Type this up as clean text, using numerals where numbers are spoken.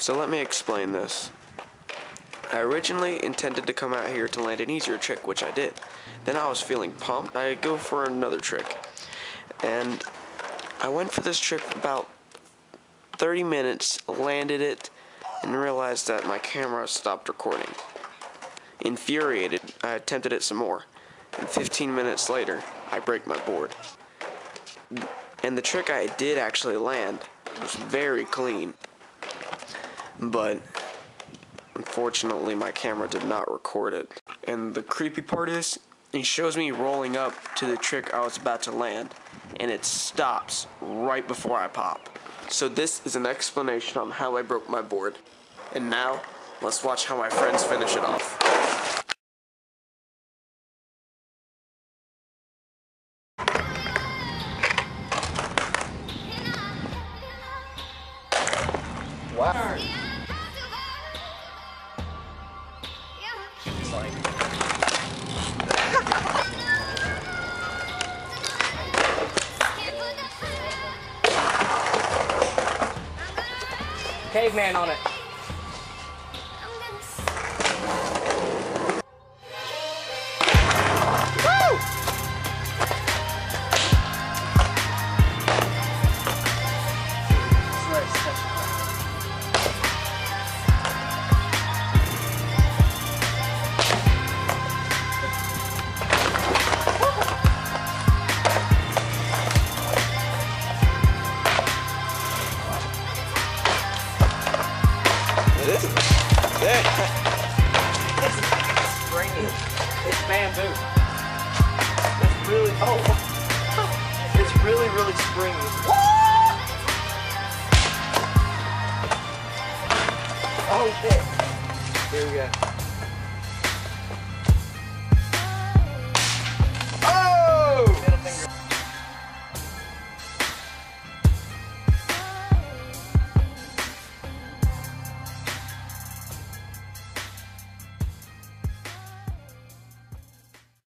So let me explain this. I originally intended to come out here to land an easier trick, which I did. Then I was feeling pumped. I go for another trick. And I went for this trick for about 30 minutes, landed it, and realized that my camera stopped recording. Infuriated, I attempted it some more. And 15 minutes later, I break my board. And the trick I did actually land was very clean. But unfortunately, my camera did not record it. And the creepy part is, it shows me rolling up to the trick I was about to land, and it stops right before I pop. So this is an explanation on how I broke my board. And now, let's watch how my friends finish it off. Wow. Caveman on it. Woo! It is. It's springy. It's bamboo. It's really, it's really springy. Oh shit. Here we go.